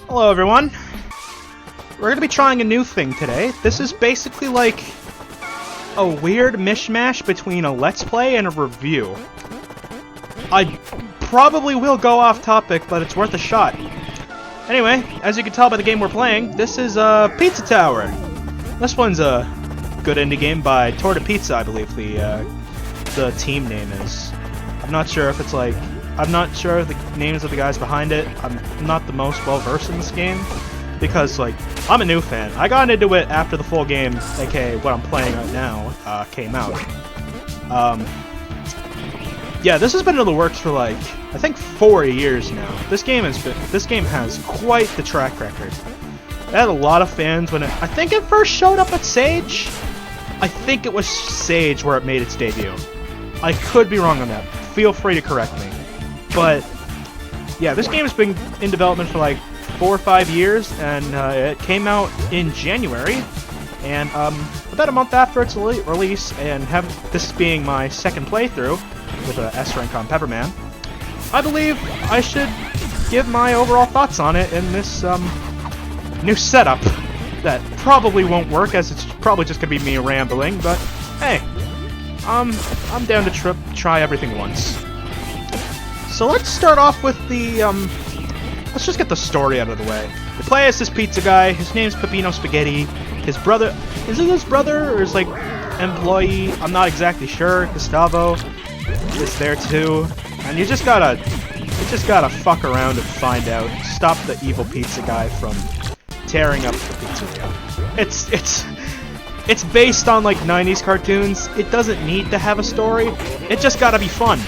Hello everyone! We're gonna be trying a new thing today. This is basically like a weird mishmash between a Let's Play and a review. I probably will go off topic, but it's worth a shot. Anyway, as you can tell by the game we're playing, this is Pizza Tower. This one's a good indie game by Torta Pizza, I believe the team name is. I'm not sure if it's like... I'm not sure of the names of the guys behind it. I'm not the most well-versed in this game, because, like, I'm a new fan. I got into it after the full game, aka what I'm playing right now, came out. Yeah, this has been in the works for, like, I think 4 years now. This game has quite the track record. It had a lot of fans when I think it first showed up at Sage. I think it was Sage where it made its debut. I could be wrong on that. Feel free to correct me. But, yeah, this game has been in development for like 4 or 5 years, and it came out in January, and about a month after its release, and this being my second playthrough with S rank on Pepperman, I believe I should give my overall thoughts on it in this new setup that probably won't work, as it's probably just gonna be me rambling, but hey, I'm down to try everything once. So let's start off with the, let's just get the story out of the way. We play as this pizza guy. His name's Peppino Spaghetti. His brother, is it his brother or his, like, employee? I'm not exactly sure. Gustavo is there too. And you just gotta fuck around and find out. Stop the evil pizza guy from tearing up the pizzeria. It's based on, like, 90s cartoons. It doesn't need to have a story. It just gotta be fun.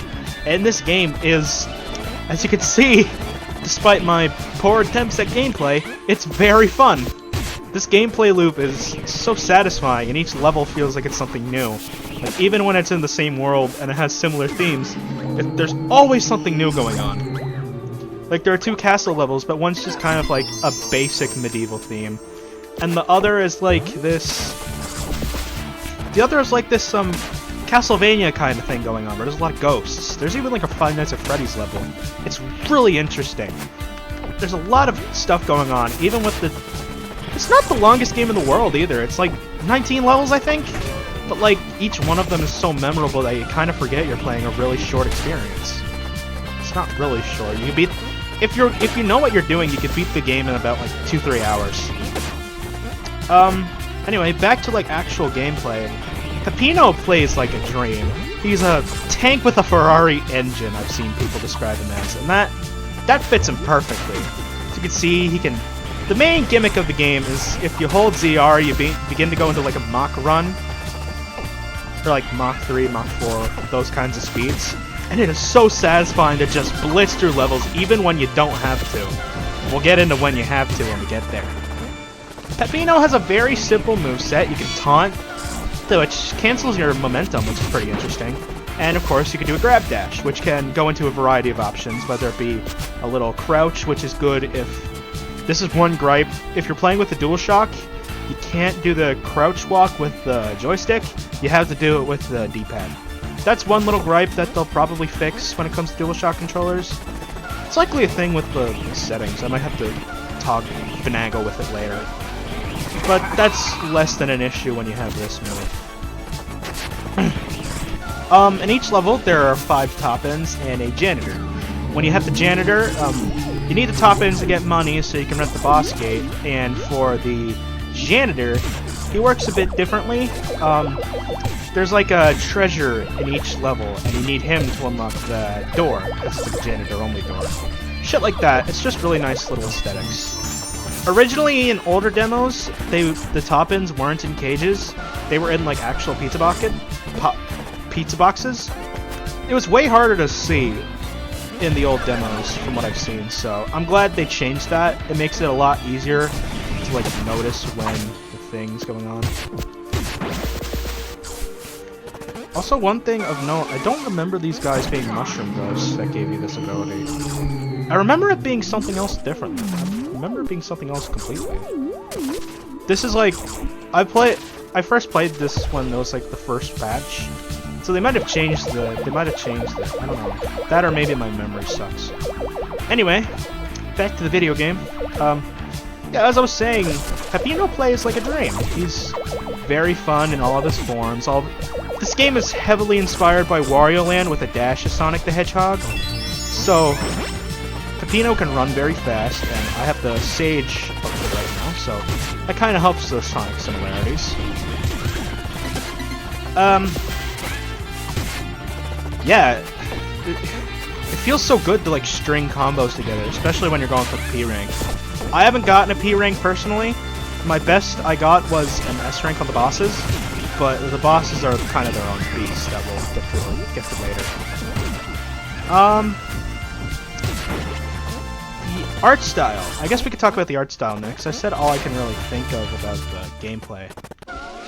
And this game is, as you can see, despite my poor attempts at gameplay, it's very fun. This gameplay loop is so satisfying, and each level feels like it's something new. Like, even when it's in the same world and it has similar themes, there's always something new going on. Like, there are 2 castle levels, but one's just kind of like a basic medieval theme. And the other is like this... Castlevania kind of thing going on, where there's a lot of ghosts. There's even like a Five Nights at Freddy's level. It's really interesting. There's a lot of stuff going on, even with the... It's not the longest game in the world either. It's like 19 levels, I think? But like, each one of them is so memorable that you kind of forget you're playing a really short experience. It's not really short. You can beat... If you know what you're doing, you can beat the game in about like 2-3 hours. Anyway, back to like actual gameplay. Peppino plays like a dream. He's a tank with a Ferrari engine, I've seen people describe him as, and that fits him perfectly. As you can see, he can... The main gimmick of the game is if you hold ZR, you begin to go into like a Mach run, or like Mach 3, Mach 4, those kinds of speeds, and it is so satisfying to just blitz through levels even when you don't have to. We'll get into when you have to when we get there. Peppino has a very simple moveset. You can taunt, which cancels your momentum, which is pretty interesting. And of course, you can do a grab dash, which can go into a variety of options, whether it be a little crouch, which is good if... This is one gripe. If you're playing with the DualShock, you can't do the crouch walk with the joystick. You have to do it with the D-pad. That's one little gripe that they'll probably fix when it comes to DualShock controllers. It's likely a thing with the settings. I might have to finagle with it later. But that's less than an issue when you have this move. In each level, there are 5 top-ends and a janitor. When you have the janitor, you need the top-ends to get money so you can rent the boss gate, and for the janitor, he works a bit differently. There's like a treasure in each level, and you need him to unlock the door. It's the janitor-only door. Shit like that. It's just really nice little aesthetics. Originally, in older demos, the top-ends weren't in cages. They were in, like, actual pizza boxes. It was way harder to see in the old demos, from what I've seen, so I'm glad they changed that. It makes it a lot easier to, like, notice when the thing's going on. Also, one thing of note, I don't remember these guys being mushroom ghosts that gave you this ability. I remember it being something else different. I remember it being something else completely. This is like... I first played this when it was like the first patch. So they might have changed the... I don't know. That or maybe my memory sucks. Anyway, back to the video game. Yeah, as I was saying, Peppino plays like a dream. He's very fun in all of his forms. This game is heavily inspired by Wario Land with a dash of Sonic the Hedgehog. So, Peppino can run very fast, and I have the Sage up right now, so that kind of helps those Sonic similarities. Yeah, it feels so good to like string combos together, especially when you're going for the P rank. I haven't gotten a P rank personally. My best I got was an S rank on the bosses, but the bosses are kind of their own beast that we'll get to later. The art style. I guess we could talk about the art style next. I said all I can really think of about the gameplay.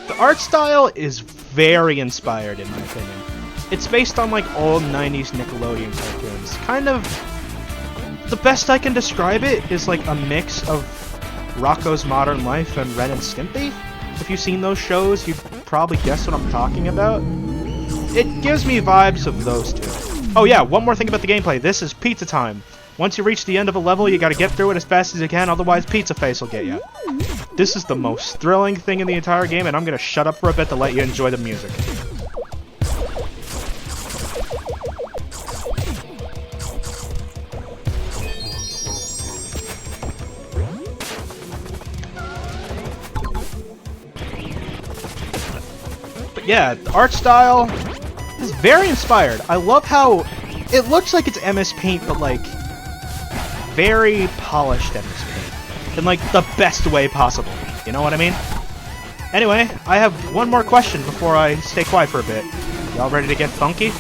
The art style is very inspired, in my opinion. It's based on like old 90s Nickelodeon cartoons. Kind of, the best I can describe it is like a mix of Rocko's Modern Life and Ren and Stimpy. If you've seen those shows, you'd probably guess what I'm talking about. It gives me vibes of those two. Oh yeah, one more thing about the gameplay. This is pizza time. Once you reach the end of a level, you gotta get through it as fast as you can, otherwise Pizza Face will get you. This is the most thrilling thing in the entire game, and I'm gonna shut up for a bit to let you enjoy the music. But yeah, the art style is very inspired. I love how it looks like it's MS Paint, but like very polished MS Paint in like the best way possible. You know what I mean? Anyway, I have one more question before I stay quiet for a bit. Y'all ready to get funky?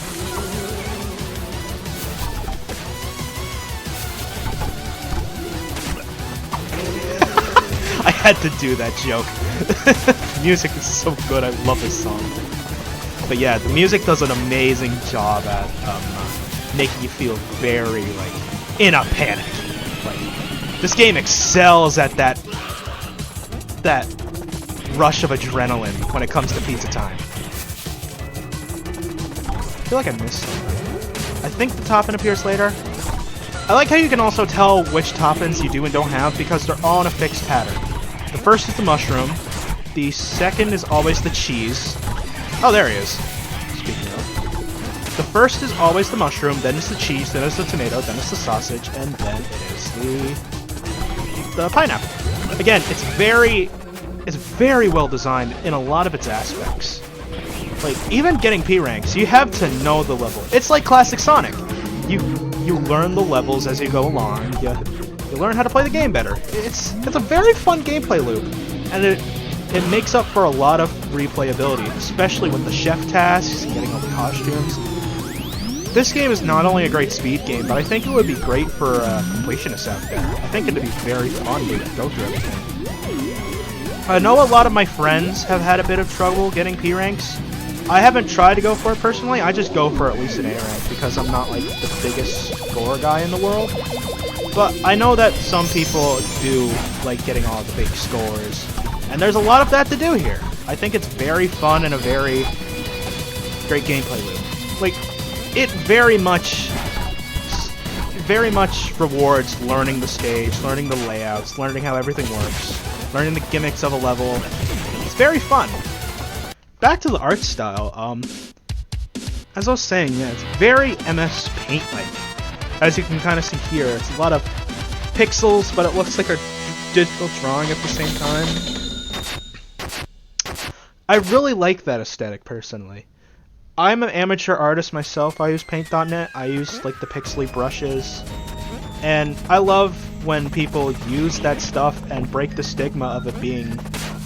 I had to do that joke. Music is so good. I love this song. But yeah, the music does an amazing job at making you feel very like in a panic. Like this game excels at that rush of adrenaline when it comes to pizza time. I feel like I missed something. I think the topping appears later. I like how you can also tell which toppings you do and don't have because they're all in a fixed pattern. The first is the mushroom. The second is always the cheese. Oh, there he is. Speaking of. The first is always the mushroom, then it's the cheese, then it's the tomato, then it's the sausage, and then it is the pineapple. Again, it's very well designed in a lot of its aspects. Like, even getting P ranks, you have to know the level. It's like classic Sonic. You learn the levels as you go along. You learn how to play the game better. It's a very fun gameplay loop, and it makes up for a lot of replayability, especially with the chef tasks and getting all the costumes. This game is not only a great speed game, but I think it would be great for completionists out there. I think it'd be very fun to go through everything. I know a lot of my friends have had a bit of trouble getting P ranks. I haven't tried to go for it personally. I just go for at least an A rank because I'm not like the biggest score guy in the world. But I know that some people do like getting all the big scores, and there's a lot of that to do here. I think it's very fun and a very great gameplay loop. Like, it very much rewards learning the stage, learning the layouts, learning how everything works, learning the gimmicks of a level. It's very fun. Back to the art style, as I was saying, yeah, it's very MS Paint-like. As you can kind of see here, it's a lot of pixels, but it looks like a digital drawing at the same time. I really like that aesthetic, personally. I'm an amateur artist myself. I use Paint.net. I use like the pixely brushes, and I love when people use that stuff and break the stigma of it being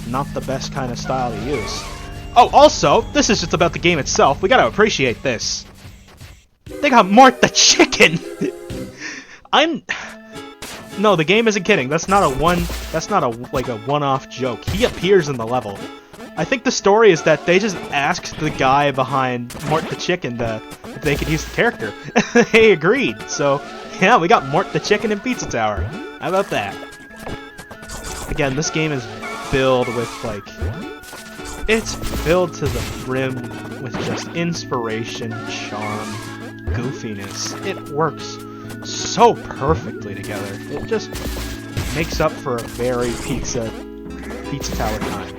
not the best kind of style to use. Oh, also, this is just about the game itself. We gotta appreciate this. They got Mort the Chicken. No, the game isn't kidding. That's not a one-off joke. He appears in the level. I think the story is that they just asked the guy behind Mort the Chicken if they could use the character. They agreed. So, yeah, we got Mort the Chicken in Pizza Tower. How about that? Again, this game is filled with, like... It's filled to the brim with just inspiration, charm, goofiness. It works so so perfectly together. It just makes up for a very Pizza Tower time.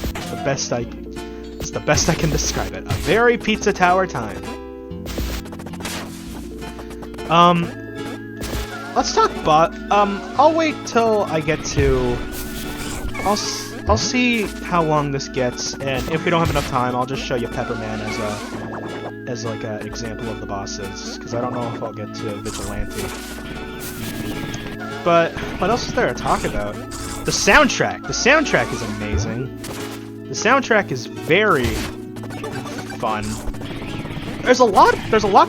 It's the best I can describe it. A very Pizza Tower time. Let's talk I'll wait till I get to... I'll see how long this gets, and if we don't have enough time, I'll just show you Pepperman as like an example of the bosses, because I don't know if I'll get to Vigilante. But what else is there to talk about? The soundtrack. The soundtrack is amazing. The soundtrack is very fun. There's a lot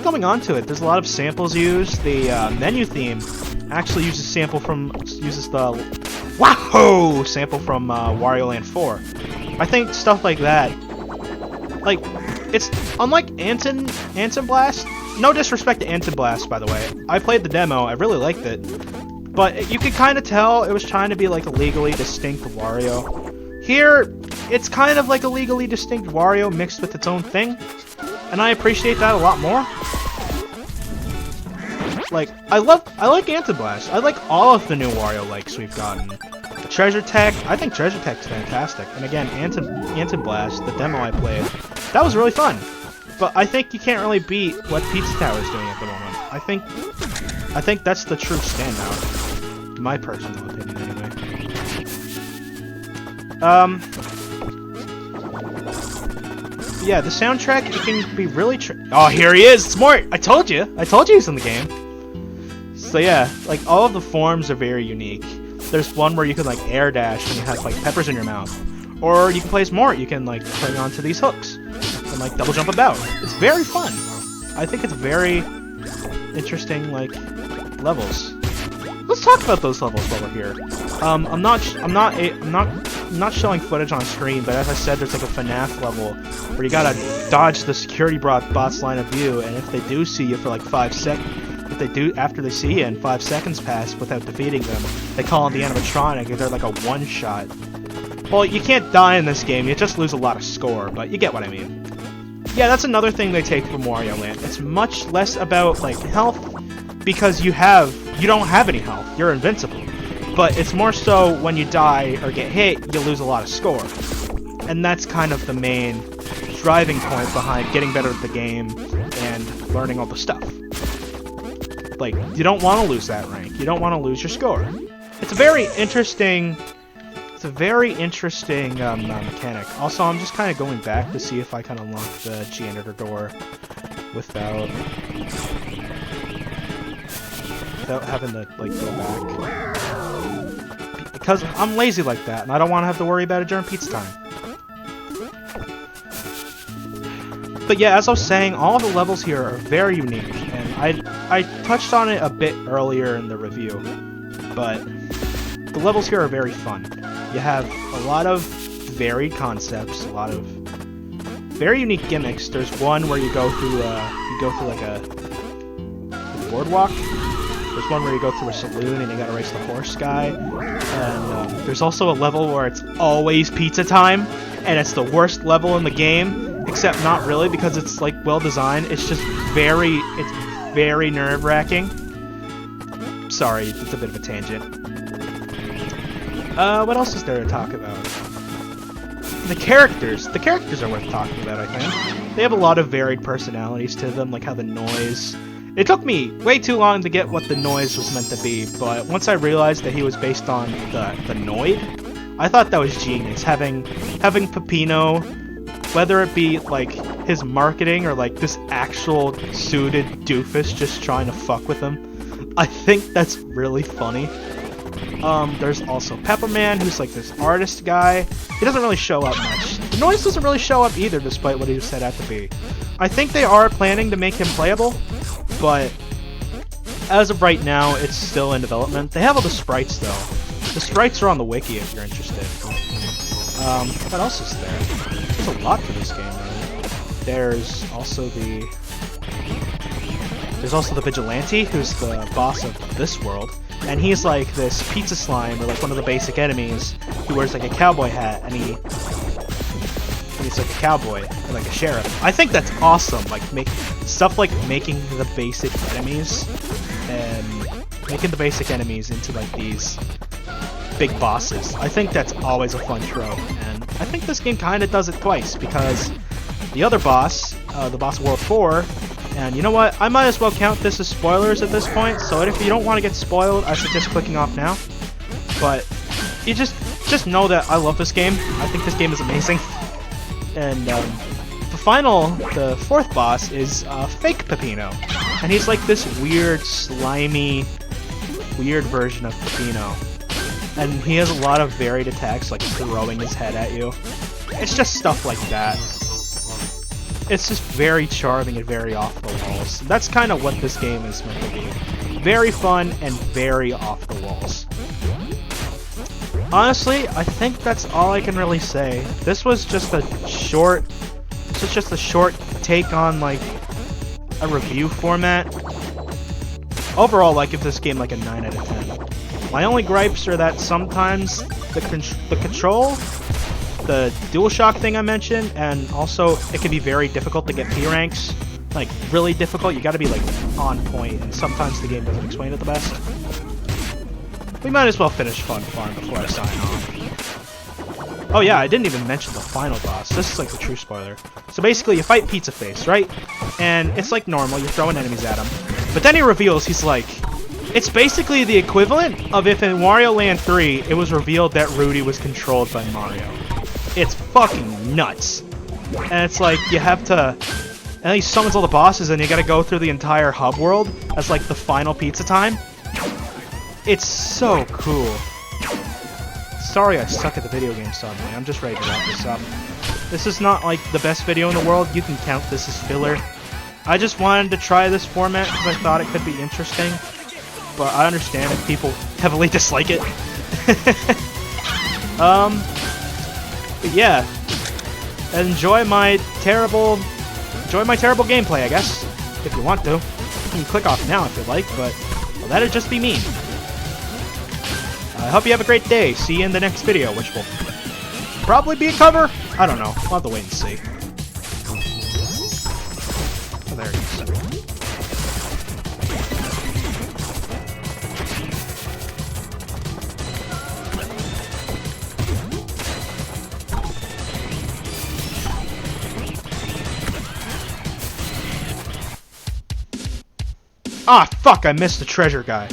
going on to it. There's a lot of samples used. The menu theme actually uses the Wahoo! Sample from Wario Land 4. I think stuff like that, like, it's unlike Anton Blast. No disrespect to Anton Blast, by the way. I played the demo. I really liked it, but you could kind of tell it was trying to be like a legally distinct Wario. Here, it's kind of like a legally distinct Wario mixed with its own thing, and I appreciate that a lot more. Like, I like Anton Blast. I like all of the new Wario likes we've gotten. Treasure Tech, I think Treasure Tech's fantastic. And again, Anton Blast, the demo I played, that was really fun. But I think you can't really beat what Pizza Tower is doing at the moment. I think that's the true standout. In my personal opinion, anyway. Yeah, the soundtrack, it can be really oh, here he is! It's Mort! I told you he's in the game. So yeah, like, all of the forms are very unique. There's one where you can, like, air dash and you have, like, peppers in your mouth. Or you can play as Mort. You can, like, cling onto these hooks and, like, double jump about. It's very fun. I think it's very interesting, like, levels. Let's talk about those levels while we're here. I'm not showing footage on screen, but as I said, there's like a FNAF level where you gotta dodge the security bot's line of view, and if they do see you for like 5 seconds, after they see you and 5 seconds pass without defeating them, they call on the animatronic, and they're like a one-shot. Well, you can't die in this game, you just lose a lot of score, but you get what I mean. Yeah, that's another thing they take from Wario Land. It's much less about, like, health, because you don't have any health. You're invincible. But it's more so when you die or get hit, you lose a lot of score. And that's kind of the main driving point behind getting better at the game and learning all the stuff. Like, you don't want to lose that rank. You don't want to lose your score. It's a very interesting... mechanic. Also, I'm just kind of going back to see if I can unlock the janitor door without having to, like, go back. Because I'm lazy like that, and I don't want to have to worry about it during pizza time. But yeah, as I was saying, all of the levels here are very unique, and I touched on it a bit earlier in the review, but the levels here are very fun. You have a lot of varied concepts, a lot of very unique gimmicks. There's one where you go through like a boardwalk. There's one where you go through a saloon and you gotta race the horse guy. And there's also a level where it's always pizza time, and it's the worst level in the game, except not really, because it's like well designed. It's just very nerve-wracking. Sorry, it's a bit of a tangent. What else is there to talk about? The characters. The characters are worth talking about, I think. They have a lot of varied personalities to them, like how the noise... It took me way too long to get what the noise was meant to be, but once I realized that he was based on the Noid, I thought that was genius. Having Peppino, whether it be, like, his marketing or, like, this actual suited doofus just trying to fuck with him, I think that's really funny. There's also Pepperman, who's like this artist guy. He doesn't really show up much. The Noise doesn't really show up either, despite what he was set out to be. I think they are planning to make him playable, but as of right now, it's still in development. They have all the sprites, though. The sprites are on the wiki if you're interested. What else is there? There's a lot to this game, really. There's also the Vigilante, who's the boss of this world. And he's like this pizza slime, or like one of the basic enemies, who wears like a cowboy hat, and he's like a cowboy, or like a sheriff. I think that's awesome, like making the basic enemies, and making the basic enemies into like these big bosses. I think that's always a fun trope, and I think this game kind of does it twice, because the other boss, the boss of World 4, and you know what, I might as well count this as spoilers at this point, so if you don't want to get spoiled, I suggest clicking off now. But you just know that I love this game. I think this game is amazing. And the fourth boss is Fake Peppino, and he's like this weird, slimy, weird version of Peppino. And he has a lot of varied attacks, like throwing his head at you. It's just stuff like that. It's just very charming and very off the walls. That's kind of what this game is meant to be. Very fun and very off the walls. Honestly, I think that's all I can really say. This was just a short take on like a review format. Overall, I give this game like a 9 out of 10. My only gripes are that sometimes the control, the DualShock thing I mentioned, and also it can be very difficult to get P ranks. Like, really difficult. You gotta be like on point, and sometimes the game doesn't explain it the best. We might as well finish Fun Farm before I sign off. Oh yeah, I didn't even mention the final boss. This is like the true spoiler. So basically, you fight Pizza Face, right? And it's like normal, you're throwing enemies at him. But then he reveals, he's like... It's basically the equivalent of if in Wario Land 3, it was revealed that Rudy was controlled by Mario. It's fucking nuts. And it's like, you have to... And he summons all the bosses, and you gotta go through the entire hub world as like the final pizza time. It's so cool. Sorry I suck at the video game suddenly. I'm just ready to wrap this up. This is not like the best video in the world. You can count this as filler. I just wanted to try this format because I thought it could be interesting. But I understand if people heavily dislike it. But yeah. Enjoy my terrible gameplay, I guess. If you want to. You can click off now if you'd like, but well, that'd just be mean. I hope you have a great day. See you in the next video, which will probably be a cover. I don't know. We'll have to wait and see. Oh, there it is. Ah, fuck, I missed the treasure guy.